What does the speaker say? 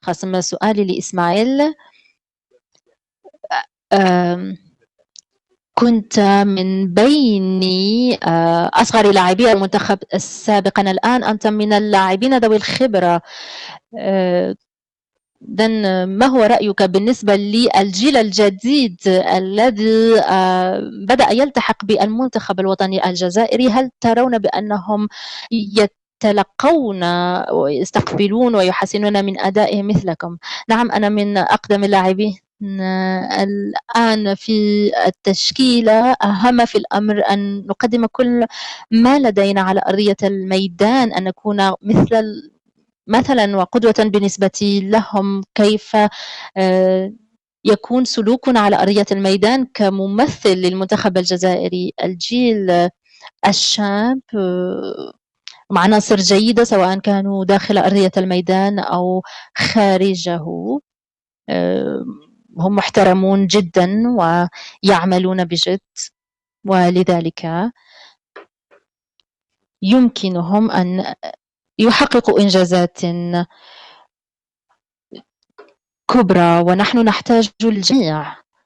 خاصة سؤالي لإسماعيل، كنت من بين أصغر لاعبي المنتخب سابقا، الآن أنت من اللاعبين ذوي الخبرة. إذن ما هو رأيك بالنسبة للجيل الجديد الذي بدأ يلتحق بالمنتخب الوطني الجزائري؟ هل ترون بأنهم يتلقون ويستقبلون ويحسنون من أدائهم مثلكم؟ نعم، أنا من أقدم اللاعبين الآن في التشكيلة. أهم في الأمر أن نقدم كل ما لدينا على أرضية الميدان، أن نكون مثلا وقدوة بالنسبة لهم، كيف يكون سلوكنا على أرضية الميدان كممثل للمنتخب الجزائري. الجيل الشاب مع عناصر جيدة سواء كانوا داخل أرضية الميدان أو خارجه، هم محترمون جدا ويعملون بجد، ولذلك يمكنهم أن يحققوا إنجازات كبرى، ونحن نحتاج الجميع